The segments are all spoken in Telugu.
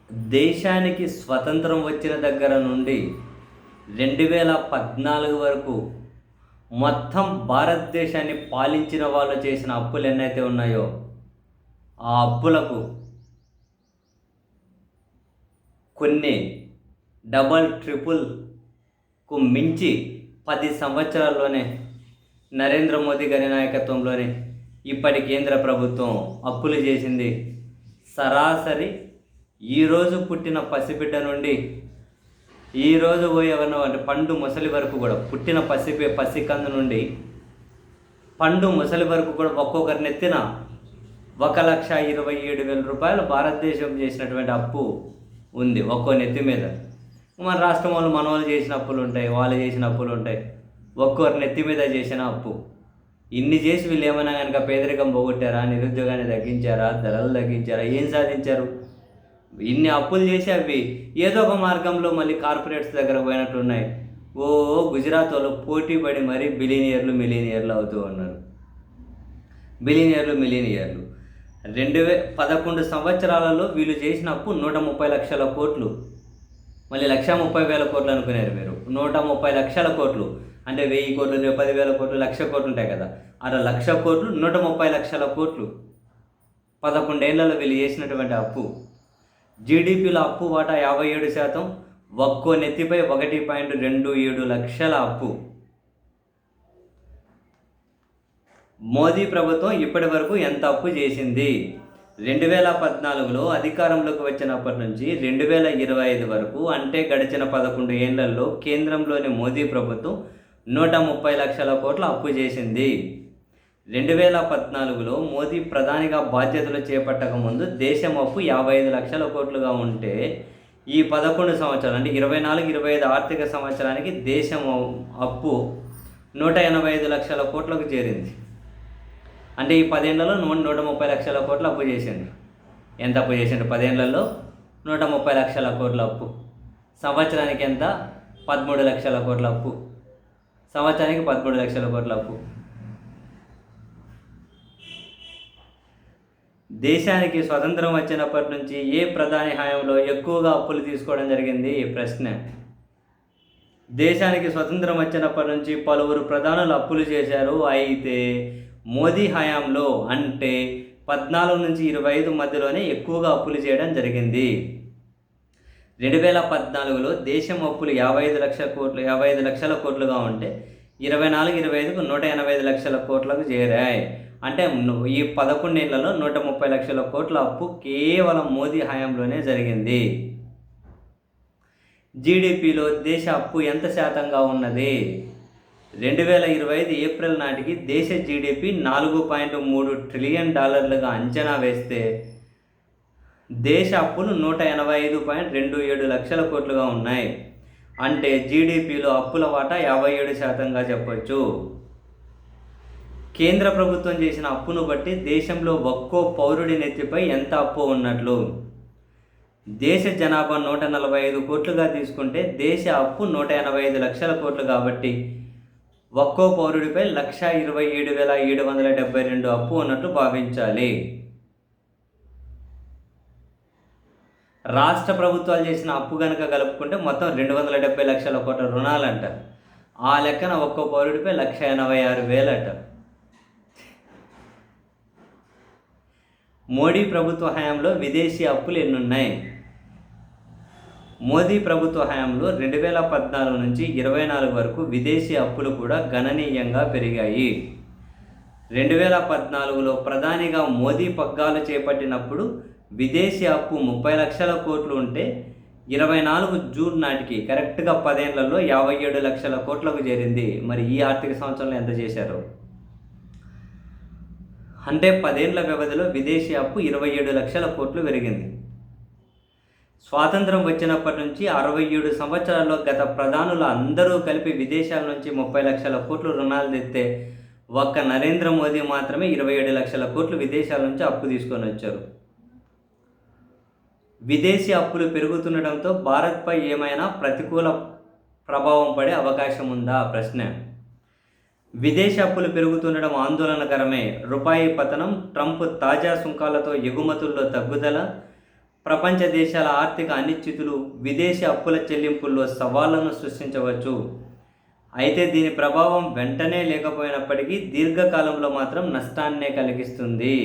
దేశానికి స్వతంత్రం వచ్చిన దగ్గర నుండి 2014 వరకు మొత్తం భారతదేశాన్ని పాలించిన వాళ్ళు చేసిన అప్పులు ఎన్నైతే ఉన్నాయో, ఆ అప్పులకు కొన్ని డబల్ ట్రిపుల్కు మించి 10 సంవత్సరాల్లోనే నరేంద్ర మోదీ గారి నాయకత్వంలోనే ఇప్పటి కేంద్ర ప్రభుత్వం అప్పులు చేసింది. సరాసరి ఈరోజు పుట్టిన పసిబిడ్డ నుండి ఈరోజు పోయేవన్న అంటే పండు ముసలి వరకు కూడా, పుట్టిన పసికందు నుండి పండు ముసలి వరకు కూడా ఒక్కొక్కరి నెత్తిన 1,27,000 రూపాయలు భారతదేశం చేసినటువంటి అప్పు ఉంది ఒక్కో నెత్తి మీద. మన రాష్ట్రం వాళ్ళు మన వాళ్ళు చేసిన అప్పులు ఉంటాయి, వాళ్ళు చేసిన అప్పులు ఉంటాయి. ఒక్కొక్కరి నెత్తి మీద చేసిన అప్పు. ఇన్ని చేసి వీళ్ళు ఏమైనా కనుక పేదరికం పోగొట్టారా, నిరుద్యోగాన్ని తగ్గించారా, ధరలు తగ్గించారా, ఏం సాధించారు? ఇన్ని అప్పులు చేసి అవి ఏదో ఒక మార్గంలో మళ్ళీ కార్పొరేట్స్ దగ్గర పోయినట్టున్నాయి. గుజరాత్ వాళ్ళు పోటీ పడి మరీ మిలీనియర్లు అవుతూ ఉన్నారు. మిలీనియర్లు 11 సంవత్సరాలలో వీళ్ళు చేసిన అప్పు 130 లక్షల కోట్లు. మళ్ళీ 1,30,000 కోట్లు అనుకున్నారు మీరు. 130 లక్షల కోట్లు అంటే 1000 కోట్లు, 10,000 కోట్లు, 1,00,000 కోట్లు ఉంటాయి కదా. అలా 1,00,000 కోట్లు, 130 లక్షల కోట్లు 11 ఏళ్లలో వీళ్ళు చేసినటువంటి అప్పు. జీడిపిలో అప్పు వాటా 57%. ఒక్కో నెత్తిపై 1.27 లక్షల అప్పు. మోదీ ప్రభుత్వం ఇప్పటి వరకు ఎంత అప్పు చేసింది? 2014లో అధికారంలోకి వచ్చినప్పటి నుంచి 2025 వరకు, అంటే గడిచిన 11 ఏళ్లలో కేంద్రంలోని మోదీ ప్రభుత్వం 130 లక్షల కోట్ల అప్పు చేసింది. 2014లో మోదీ ప్రధానిగా బాధ్యతలు చేపట్టక ముందు దేశం అప్పు 55 లక్షల కోట్లుగా ఉంటే, ఈ 11 సంవత్సరాలు అంటే 24-25 ఆర్థిక సంవత్సరానికి దేశం అప్పు 185 లక్షల కోట్లకు చేరింది. అంటే ఈ 10 ఏళ్లలో 130 లక్షల కోట్ల అప్పు చేసిండు. ఎంత అప్పు చేసిండు 10 ఏళ్లలో? 130 లక్షల కోట్ల అప్పు. సంవత్సరానికి ఎంత? 13 లక్షల కోట్ల అప్పు. సంవత్సరానికి 13 లక్షల కోట్ల అప్పు. దేశానికి స్వతంత్రం వచ్చినప్పటి నుంచి ఏ ప్రధాని హయాంలో ఎక్కువగా అప్పులు తీసుకోవడం జరిగింది? ప్రశ్న. దేశానికి స్వతంత్రం వచ్చినప్పటి నుంచి పలువురు ప్రధానులు అప్పులు చేశారు. అయితే మోదీ హయాంలో అంటే 14 నుంచి 25 మధ్యలోనే ఎక్కువగా అప్పులు చేయడం జరిగింది. 2014లో దేశం అప్పులు 55 లక్షల కోట్లుగా ఉంటే 24-25కు 185 లక్షల కోట్లకు చేరాయి. అంటే ఈ 11 ఏళ్లలో 130 లక్షల కోట్ల అప్పు కేవలం మోదీ హయాంలోనే జరిగింది. జీడిపిలో దేశ అప్పు ఎంత శాతంగా ఉన్నది? 2025 ఏప్రిల్ నాటికి దేశ జీడిపి $4.3 ట్రిలియన్ అంచనా వేస్తే దేశ అప్పులు 185.27 లక్షల కోట్లుగా ఉన్నాయి. అంటే జీడిపిలో అప్పుల వాటా 57%గా చెప్పొచ్చు. కేంద్ర ప్రభుత్వం చేసిన అప్పును బట్టి దేశంలో ఒక్కో పౌరుడి నెత్తిపై ఎంత అప్పు ఉన్నట్లు? దేశ జనాభా 145 కోట్లుగా తీసుకుంటే దేశ అప్పు 185 లక్షల కోట్లు. కాబట్టి ఒక్కో పౌరుడిపై 1,27,772 అప్పు ఉన్నట్లు భావించాలి. రాష్ట్ర ప్రభుత్వాలు చేసిన అప్పు కనుక కలుపుకుంటే మొత్తం 270 లక్షల కోట్ల రుణాలంట. ఆ లెక్కన ఒక్కో పౌరుడిపై 1,86,000 అట. మోడీ ప్రభుత్వ హయాంలో విదేశీ అప్పులు ఎన్నున్నాయి? మోదీ ప్రభుత్వ హయాంలో 2014 నుంచి 24 వరకు విదేశీ అప్పులు కూడా గణనీయంగా పెరిగాయి. 2014లో ప్రధానిగా మోదీ పగ్గాలు చేపట్టినప్పుడు విదేశీ అప్పు 30 లక్షల కోట్లు ఉంటే 24 జూన్ నాటికి కరెక్ట్గా 10 ఏళ్లలో 57 లక్షల కోట్లకు చేరింది. మరి ఈ ఆర్థిక సంవత్సరంలో ఎంత చేశారు? అంటే 10 ఏళ్ల వ్యవధిలో విదేశీ అప్పు 27 లక్షల కోట్లు పెరిగింది. స్వాతంత్రం వచ్చినప్పటి నుంచి 67 సంవత్సరాల్లో గత ప్రధానులు అందరూ కలిపి విదేశాల నుంచి 30 లక్షల కోట్లు రుణాలు తెస్తే ఒక్క నరేంద్ర మోదీ మాత్రమే 27 లక్షల కోట్లు విదేశాల నుంచి అప్పు తీసుకొని వచ్చారు. విదేశీ అప్పులు పెరుగుతుండటంతో భారత్పై ఏమైనా ప్రతికూల ప్రభావం పడే అవకాశం ఉందా? ప్రశ్న. విదేశీ అప్పులు పెరుగుతుండడం ఆందోళనకరమే. రూపాయి పతనం, ట్రంప్ తాజా సుంకాలతో ఎగుమతుల్లో తగ్గుదల, ప్రపంచ దేశాల ఆర్థిక అనిశ్చితులు విదేశీ అప్పుల చెల్లింపుల్లో సవాళ్లను సృష్టించవచ్చు. అయితే దీని ప్రభావం వెంటనే లేకపోయినప్పటికీ దీర్ఘకాలంలో మాత్రం నష్టాన్నే కలిగిస్తుంది.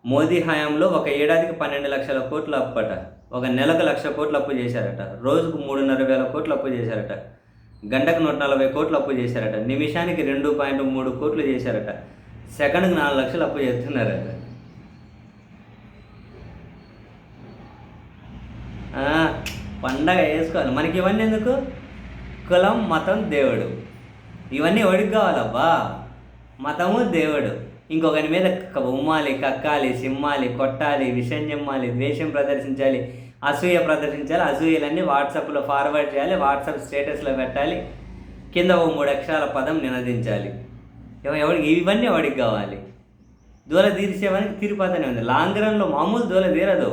మోదీ హయాంలో ఒక ఏడాదికి 12 లక్షల కోట్ల అప్పట, ఒక నెలకు 1,00,000 కోట్ల అప్పు చేశారట, రోజుకు 3,500,000 కోట్ల అప్పు చేశారట, గంటకు 140 కోట్ల అప్పు చేశారట, నిమిషానికి 2.3 కోట్లు చేశారట, సెకండ్కి 4 లక్షలు అప్పు చేస్తున్నారట. పండగ వేసుకోవాలి. మనకి ఇవన్నీ ఎందుకు? కులం, మతం, దేవుడు, ఇవన్నీ ఎవడికి కావాలబ్బా? మతము, దేవుడు. ఇంకొకరి మీద ఉమ్మాలి, కక్కాలి, సిమ్మాలి, కొట్టాలి, విషయం చెమ్మాలి, ద్వేషం ప్రదర్శించాలి, అసూయ ప్రదర్శించాలి. అసూయలన్నీ వాట్సాప్లో ఫార్వర్డ్ చేయాలి, వాట్సాప్ స్టేటస్లో పెట్టాలి, కింద ఓ 3 అక్షరాల పదం నినదించాలి. ఎవడికి ఇవన్నీ ఎవడికి కావాలి? దూల తీర్చేవానికి తీరిపోతానే ఉంది. లాంగ్ రన్లో మామూలు దూల తీరదు.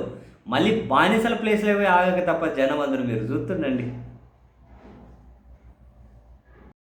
మళ్ళీ బానిసల ప్లేస్లో పోయి ఆగక తప్ప జనం అందరూ మీరు చూస్తుండండి.